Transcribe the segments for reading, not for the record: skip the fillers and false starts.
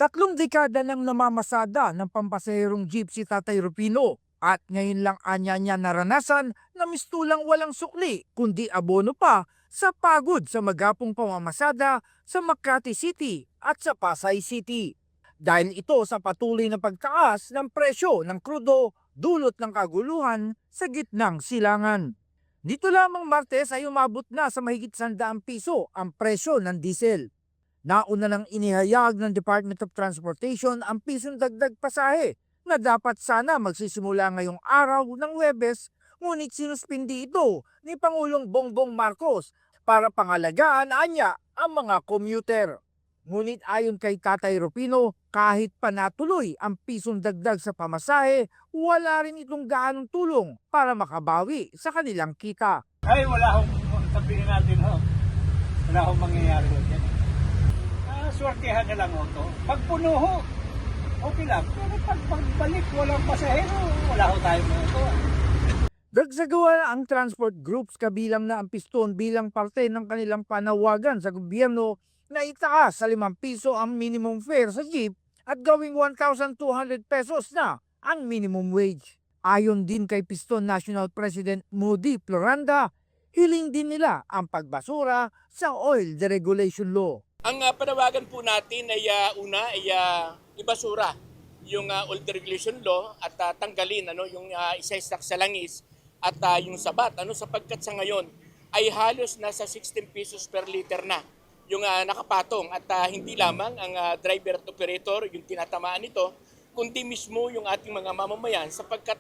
Tatlong dekada nang namamasada ng pampasaherong jeep si Tatay Rufino at ngayon lang anya niya naranasan na mistulang walang sukli kundi abono pa sa pagod sa magapong pamamasada sa Makati City at sa Pasay City. Dahil ito sa patuloy na pagtaas ng presyo ng krudo dulot ng kaguluhan sa gitnang silangan. Dito lamang Martes ay umabot na sa mahigit 100 piso ang presyo ng diesel. Nauna nang inihayag ng Department of Transportation ang pisong dagdag pasahe na dapat sana magsisimula ngayong araw ng Huwebes, ngunit sinuspindi ito ni Pangulong Bongbong Marcos para pangalagaan anya ang mga commuter. Ngunit ayon kay Tatay Rufino, kahit pa natuloy ang pisong dagdag sa pamasahe, wala rin itong gaanong tulong para makabawi sa kanilang kita. Ay, wala akong sabihin natin ho. Wala akong mangyayari ho dyan. Swertihan na lang ho to. Pag puno ho, okay lang. Pero pag pagbalik, walang pasahero, wala ho tayo mo ito. Nagsagawa ang transport groups kabilang na ang piston bilang parte ng kanilang panawagan sa gobyerno na itaas sa 5 piso ang minimum fare sa jeep at gawing 1,200 pesos na ang minimum wage. Ayon din kay Piston National President Moody Floranda, hiling din nila ang pagbasura sa oil deregulation law. Ang panawagan po natin ay una ay ibasura yung oil deregulation law at tanggalin yung isa-isak sa langis at yung sabat sapagkat sa ngayon ay halos nasa 16 pesos per liter na yung nakapatong at hindi lamang ang driver at operator yung tinatamaan nito kundi mismo yung ating mga mamamayan sapagkat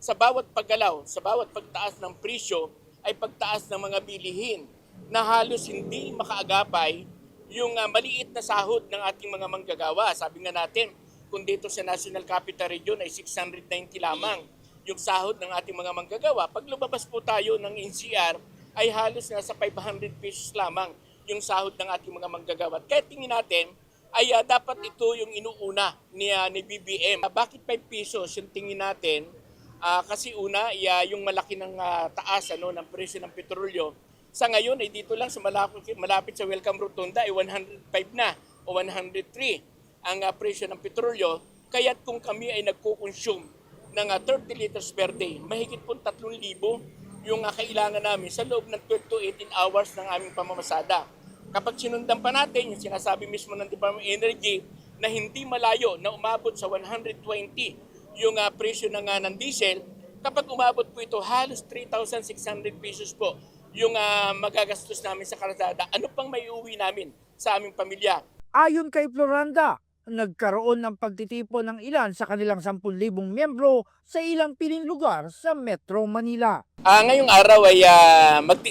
sa bawat paggalaw, sa bawat pagtaas ng presyo ay pagtaas ng mga bilihin na halos hindi makaagapay yung maliit na sahod ng ating mga manggagawa. Sabi nga natin, kung dito sa National Capital Region ay 690 lamang yung sahod ng ating mga manggagawa. Pag lumabas po tayo ng NCR ay halos nasa 500 pesos lamang yung sahod ng ating mga manggagawa. Kaya tingin natin ay dapat ito yung inuuna ni BBM. Bakit 5 pesos yung tingin natin? Kasi una, yung malaki ng taas ng presyo ng petrolyo. Sa ngayon ay dito lang sa malapit sa Welcome Rotunda ay 105 na o 103 ang presyo ng petrolyo. Kaya't kung kami ay nagko-consume ng 30 liters per day, mahigit po 3,000 yung kailangan namin sa loob ng 12 to 18 hours ng aming pamamasada. Kapag sinundan pa natin yung sinasabi mismo ng Department of Energy na hindi malayo na umabot sa 120 yung presyo ng diesel, kapag umabot po ito halos 3,600 pesos po yung magagastos namin sa kalsada, ano pang may uwi namin sa aming pamilya. Ayon kay Floranda, nagkaroon ng pagtitipon ng ilan sa kanilang 10,000 miyembro sa ilang piling lugar sa Metro Manila. Ngayong araw ay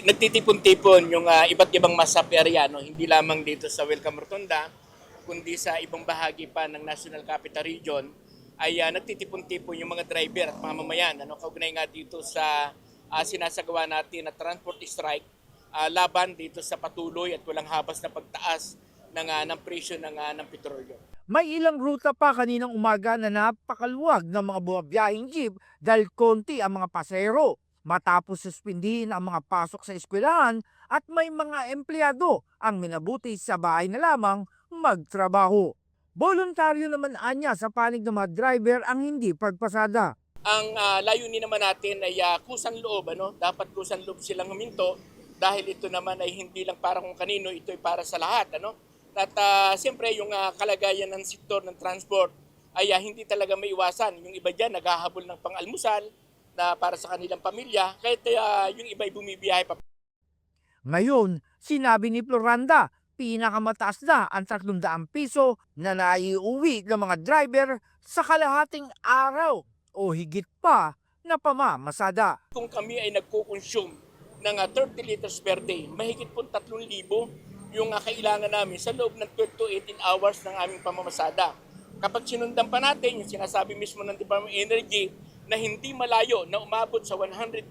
nagtitipon-tipon yung iba't ibang masap area, hindi lamang dito sa Welcome Rotunda, kundi sa ibang bahagi pa ng National Capital Region, ay nagtitipon-tipon yung mga driver at mamamayan. Kaugnay nga dito sa sinasagawa natin na transport strike laban dito sa patuloy at walang habas na pagtaas ng presyo ng petrolyo. May ilang ruta pa kaninang umaga na napakaluwag ng mga bumabiyahing jeep dahil konti ang mga pasahero matapos suspindihin ang mga pasok sa eskwelahan at may mga empleyado ang minabuti sa bahay na lamang magtrabaho. Voluntaryo naman anya sa panig ng mga driver ang hindi pagpasada. Ang layunin naman natin ay kusang loob. Dapat kusang loob silang huminto dahil ito naman ay hindi lang para kung kanino, ito ay para sa lahat. At siyempre yung kalagayan ng sektor ng transport ay hindi talaga maiwasan. Yung iba dyan naghahabol ng pang-almusal na para sa kanilang pamilya, kahit yung iba ay bumibiyahe pa. Ngayon, sinabi ni Floranda, pinakamataas na ang 300 piso na naiuwi ng mga driver sa kalahating araw o higit pa na pamamasada. Kung kami ay nagko-consume ng 30 liters per day, mahigit po 3,000 yung kailangan namin sa loob ng 12 to 18 hours ng aming pamamasada. Kapag sinundan pa natin yung sinasabi mismo ng Department of Energy na hindi malayo na umabot sa 120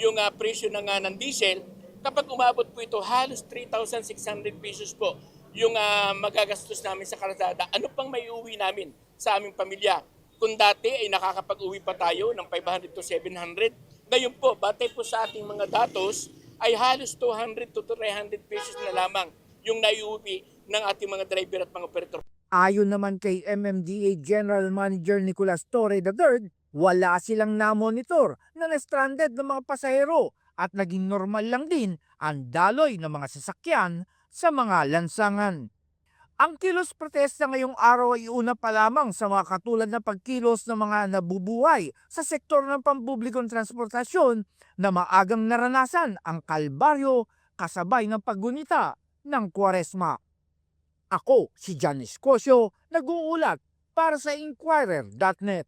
yung presyo ng diesel, kapag umabot po ito halos 3,600 pesos po yung magagastos namin sa kalsada, ano pang may uwi namin sa aming pamilya. Kung dati ay nakakapag-uwi pa tayo ng 500 to 700, ngayon po, batay po sa ating mga datos, ay halos 200 to 300 pesos na lamang yung naiuwi ng ating mga driver at mga operator. Ayon naman kay MMDA General Manager Nicolas Torre III, wala silang namonitor na na-stranded ng mga pasahero at naging normal lang din ang daloy ng mga sasakyan sa mga lansangan. Ang kilos protesta ngayong araw ay una pa lamang sa mga katulad na pagkilos ng mga nabubuhay sa sektor ng pampublikong transportasyon na maagang naranasan ang kalbaryo kasabay ng paggunita ng Kwaresma. Ako si John Escosio, nag-uulat para sa Inquirer.net.